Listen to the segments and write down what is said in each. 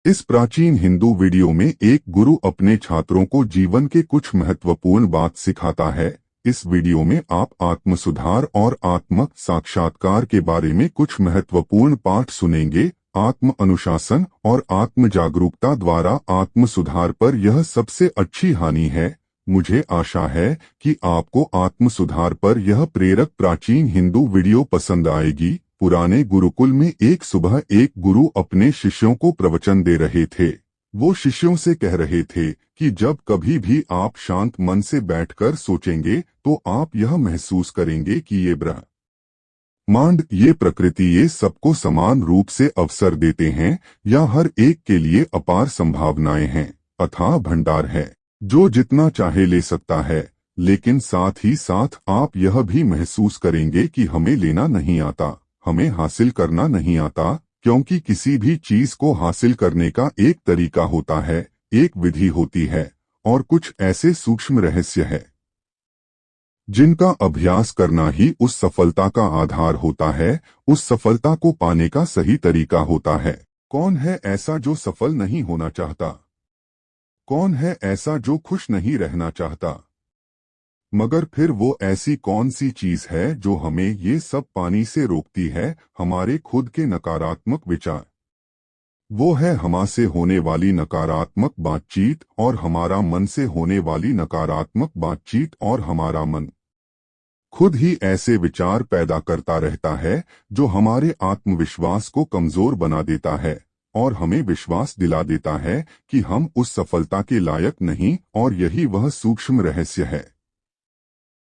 इस प्राचीन हिंदू वीडियो में एक गुरु अपने छात्रों को जीवन के कुछ महत्वपूर्ण बात सिखाता है। इस वीडियो में आप आत्म सुधार और आत्म साक्षात्कार के बारे में कुछ महत्वपूर्ण पाठ सुनेंगे। आत्म अनुशासन और आत्म जागरूकता द्वारा आत्म सुधार पर यह सबसे अच्छी हानि है। मुझे आशा है कि आपको आत्म सुधार पर यह प्रेरक प्राचीन हिंदू वीडियो पसंद आएगी। पुराने गुरुकुल में एक सुबह एक गुरु अपने शिष्यों को प्रवचन दे रहे थे। वो शिष्यों से कह रहे थे कि जब कभी भी आप शांत मन से बैठकर सोचेंगे तो आप यह महसूस करेंगे कि ये ब्रह्मांड, ये प्रकृति, ये सबको समान रूप से अवसर देते हैं या हर एक के लिए अपार संभावनाएं हैं, अथाह भंडार है जो जितना चाहे ले सकता है। लेकिन साथ ही साथ आप यह भी महसूस करेंगे कि हमें लेना नहीं आता, हमें हासिल करना नहीं आता, क्योंकि किसी भी चीज को हासिल करने का एक तरीका होता है, एक विधि होती है और कुछ ऐसे सूक्ष्म रहस्य है जिनका अभ्यास करना ही उस सफलता का आधार होता है, उस सफलता को पाने का सही तरीका होता है। कौन है ऐसा जो सफल नहीं होना चाहता? कौन है ऐसा जो खुश नहीं रहना चाहता? मगर फिर वो ऐसी कौन सी चीज है जो हमें ये सब पानी से रोकती है? हमारे खुद के नकारात्मक विचार। वो है हमसे होने वाली नकारात्मक बातचीत और हमारा मन से होने वाली नकारात्मक बातचीत, और हमारा मन खुद ही ऐसे विचार पैदा करता रहता है जो हमारे आत्मविश्वास को कमजोर बना देता है और हमें विश्वास दिला देता है कि हम उस सफलता के लायक नहीं। और यही वह सूक्ष्म रहस्य है।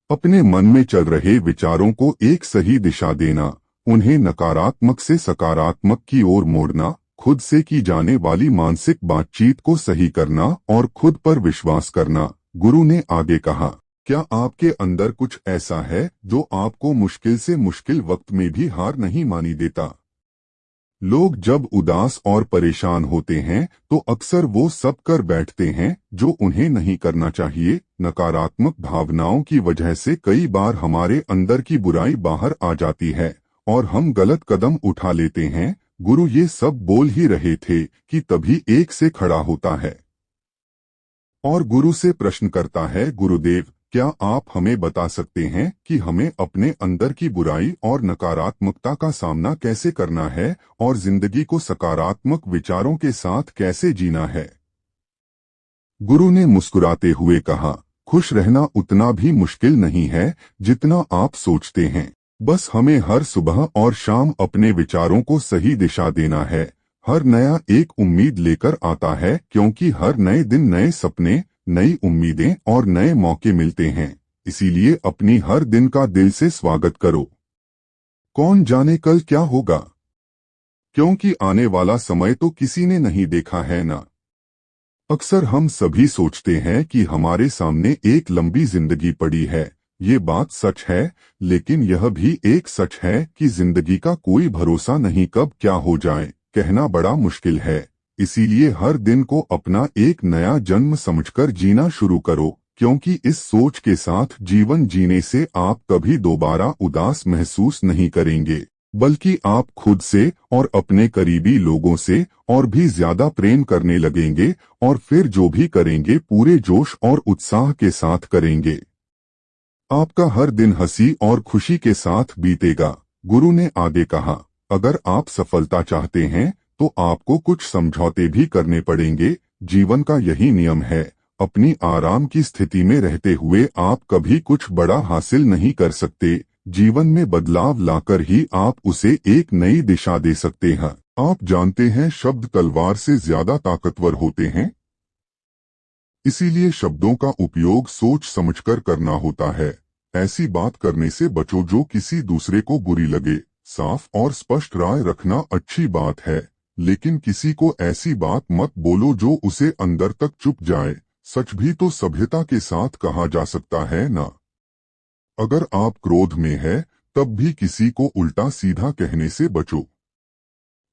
अपने मन में चल रहे विचारों को एक सही दिशा देना, उन्हें नकारात्मक से सकारात्मक की ओर मोड़ना, खुद से की जाने वाली मानसिक बातचीत को सही करना और खुद पर विश्वास करना। गुरु ने आगे कहा, क्या आपके अंदर कुछ ऐसा है जो आपको मुश्किल से मुश्किल वक्त में भी हार नहीं मानी देता? लोग जब उदास और परेशान होते हैं तो अक्सर वो सब कर बैठते हैं जो उन्हें नहीं करना चाहिए। नकारात्मक भावनाओं की वजह से कई बार हमारे अंदर की बुराई बाहर आ जाती है और हम गलत कदम उठा लेते हैं। गुरु ये सब बोल ही रहे थे कि तभी एक से खड़ा होता है और गुरु से प्रश्न करता है, गुरुदेव, क्या आप हमें बता सकते हैं कि हमें अपने अंदर की बुराई और नकारात्मकता का सामना कैसे करना है और जिंदगी को सकारात्मक विचारों के साथ कैसे जीना है? गुरु ने मुस्कुराते हुए कहा, खुश रहना उतना भी मुश्किल नहीं है जितना आप सोचते हैं। बस हमें हर सुबह और शाम अपने विचारों को सही दिशा देना है। हर नया एक उम्मीद लेकर आता है, क्योंकि हर नए दिन नए सपने, नई उम्मीदें और नए मौके मिलते हैं। इसीलिए अपनी हर दिन का दिल से स्वागत करो। कौन जाने कल क्या होगा, क्योंकि आने वाला समय तो किसी ने नहीं देखा है ना। अक्सर हम सभी सोचते हैं कि हमारे सामने एक लंबी जिंदगी पड़ी है। ये बात सच है, लेकिन यह भी एक सच है कि जिंदगी का कोई भरोसा नहीं, कब क्या हो जाए कहना बड़ा मुश्किल है। इसीलिए हर दिन को अपना एक नया जन्म समझकर जीना शुरू करो, क्योंकि इस सोच के साथ जीवन जीने से आप कभी दोबारा उदास महसूस नहीं करेंगे, बल्कि आप खुद से और अपने करीबी लोगों से और भी ज्यादा प्रेम करने लगेंगे और फिर जो भी करेंगे पूरे जोश और उत्साह के साथ करेंगे। आपका हर दिन हंसी और खुशी के साथ बीतेगा। गुरु ने आगे कहा, अगर आप सफलता चाहते हैं तो आपको कुछ समझौते भी करने पड़ेंगे। जीवन का यही नियम है। अपनी आराम की स्थिति में रहते हुए आप कभी कुछ बड़ा हासिल नहीं कर सकते। जीवन में बदलाव लाकर ही आप उसे एक नई दिशा दे सकते हैं। आप जानते हैं, शब्द तलवार से ज्यादा ताकतवर होते हैं। इसीलिए शब्दों का उपयोग सोच समझकर करना होता है। ऐसी बात करने से बचो जो किसी दूसरे को बुरी लगे। साफ और स्पष्ट राय रखना अच्छी बात है, लेकिन किसी को ऐसी बात मत बोलो जो उसे अंदर तक चुप जाए। सच भी तो सभ्यता के साथ कहा जा सकता है ना। अगर आप क्रोध में है तब भी किसी को उल्टा सीधा कहने से बचो।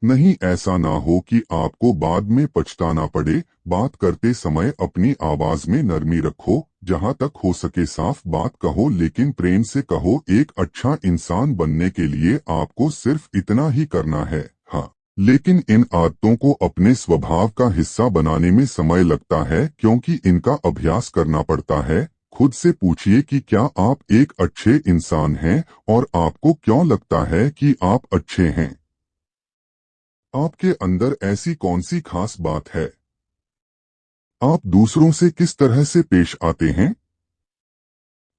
नहीं, ऐसा ना हो कि आपको बाद में पछताना पड़े। बात करते समय अपनी आवाज में नरमी रखो। जहां तक हो सके साफ बात कहो, लेकिन प्रेम से कहो। एक अच्छा इंसान बनने के लिए आपको सिर्फ इतना ही करना है, हाँ, लेकिन इन आदतों को अपने स्वभाव का हिस्सा बनाने में समय लगता है क्योंकि इनका अभ्यास करना पड़ता है। खुद से पूछिए कि क्या आप एक अच्छे इंसान हैं और आपको क्यों लगता है कि आप अच्छे हैं। आपके अंदर ऐसी कौन सी खास बात है? आप दूसरों से किस तरह से पेश आते हैं?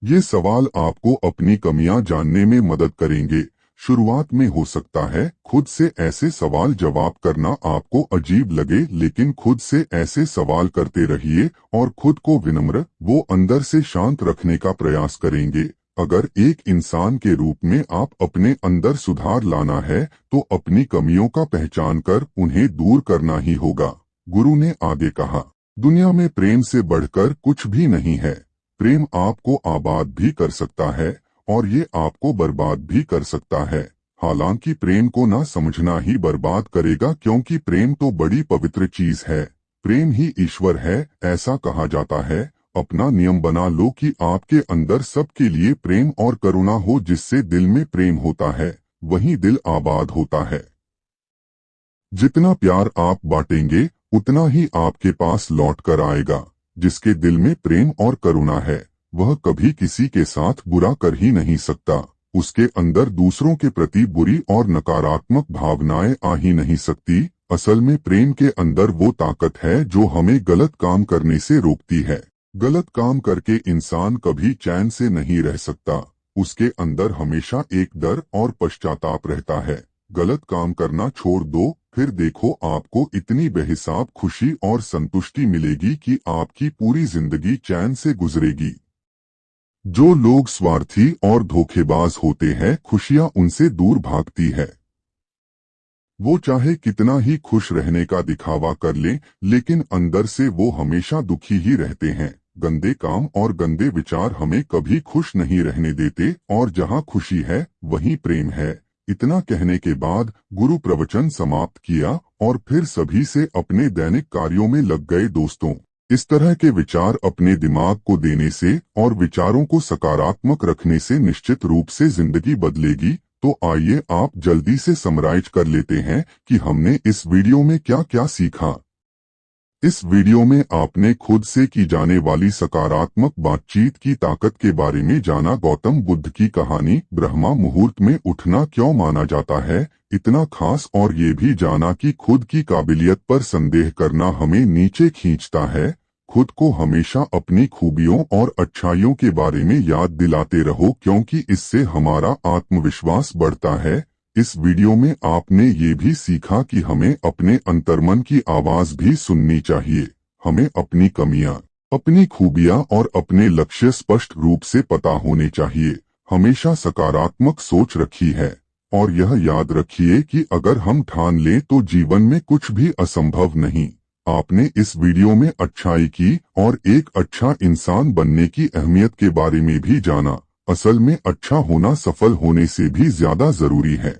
ये सवाल आपको अपनी कमियां जानने में मदद करेंगे। शुरुआत में हो सकता है खुद से ऐसे सवाल जवाब करना आपको अजीब लगे, लेकिन खुद से ऐसे सवाल करते रहिए और खुद को विनम्र वो अंदर से शांत रखने का प्रयास करेंगे। अगर एक इंसान के रूप में आप अपने अंदर सुधार लाना है तो अपनी कमियों का पहचान कर उन्हें दूर करना ही होगा। गुरु ने आगे कहा, दुनिया में प्रेम से बढ़कर कुछ भी नहीं है। प्रेम आपको आबाद भी कर सकता है और ये आपको बर्बाद भी कर सकता है। हालांकि प्रेम को ना समझना ही बर्बाद करेगा, क्योंकि प्रेम तो बड़ी पवित्र चीज है। प्रेम ही ईश्वर है, ऐसा कहा जाता है। अपना नियम बना लो कि आपके अंदर सबके लिए प्रेम और करुणा हो। जिससे दिल में प्रेम होता है वहीं दिल आबाद होता है। जितना प्यार आप बांटेंगे उतना ही आपके पास लौट कर आएगा। जिसके दिल में प्रेम और करुणा है वह कभी किसी के साथ बुरा कर ही नहीं सकता। उसके अंदर दूसरों के प्रति बुरी और नकारात्मक भावनाएं आ ही नहीं सकती। असल में प्रेम के अंदर वो ताकत है जो हमें गलत काम करने से रोकती है। गलत काम करके इंसान कभी चैन से नहीं रह सकता। उसके अंदर हमेशा एक डर और पश्चाताप रहता है। गलत काम करना छोड़ दो, फिर देखो आपको इतनी बेहिसाब खुशी और संतुष्टि मिलेगी कि आपकी पूरी जिंदगी चैन से गुजरेगी। जो लोग स्वार्थी और धोखेबाज होते हैं खुशियां उनसे दूर भागती है। वो चाहे कितना ही खुश रहने का दिखावा कर लें, लेकिन अंदर से वो हमेशा दुखी ही रहते हैं। गंदे काम और गंदे विचार हमें कभी खुश नहीं रहने देते, और जहाँ खुशी है वहीं प्रेम है। इतना कहने के बाद गुरु प्रवचन समाप्त किया और फिर सभी से अपने दैनिक कार्यों में लग गए। दोस्तों, इस तरह के विचार अपने दिमाग को देने से और विचारों को सकारात्मक रखने से निश्चित रूप से जिंदगी बदलेगी। तो आइए आप जल्दी से समराइज कर लेते हैं कि हमने इस वीडियो में क्या क्या सीखा। इस वीडियो में आपने खुद से की जाने वाली सकारात्मक बातचीत की ताकत के बारे में जाना। गौतम बुद्ध की कहानी, ब्रह्मा मुहूर्त में उठना क्यों माना जाता है इतना खास, और ये भी जाना कि खुद की काबिलियत पर संदेह करना हमें नीचे खींचता है। खुद को हमेशा अपनी खूबियों और अच्छाइयों के बारे में याद दिलाते रहो, क्योंकि इससे हमारा आत्मविश्वास बढ़ता है। इस वीडियो में आपने ये भी सीखा कि हमें अपने अंतर्मन की आवाज भी सुननी चाहिए। हमें अपनी कमियां, अपनी खूबियां और अपने लक्ष्य स्पष्ट रूप से पता होने चाहिए। हमेशा सकारात्मक सोच रखी है, और यह याद रखिए कि अगर हम ठान लें तो जीवन में कुछ भी असंभव नहीं। आपने इस वीडियो में अच्छाई की और एक अच्छा इंसान बनने की अहमियत के बारे में भी जाना। असल में अच्छा होना सफल होने से भी ज्यादा जरूरी है।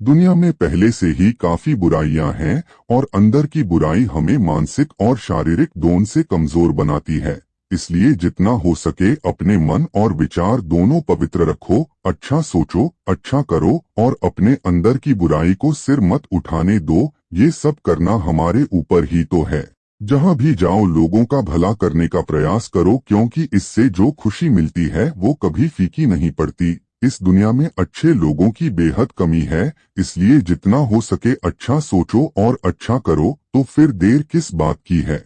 दुनिया में पहले से ही काफी बुराइयां हैं, और अंदर की बुराई हमें मानसिक और शारीरिक दोनों से कमजोर बनाती है। इसलिए जितना हो सके अपने मन और विचार दोनों पवित्र रखो। अच्छा सोचो, अच्छा करो और अपने अंदर की बुराई को सिर मत उठाने दो। ये सब करना हमारे ऊपर ही तो है। जहां भी जाओ लोगों का भला करने का प्रयास करो, क्योंकि इससे जो खुशी मिलती है वो कभी फीकी नहीं पड़ती। इस दुनिया में अच्छे लोगों की बेहद कमी है, इसलिए जितना हो सके अच्छा सोचो और अच्छा करो। तो फिर देर किस बात की है।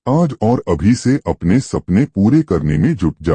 आज और अभी से अपने सपने पूरे करने में जुट जाओ।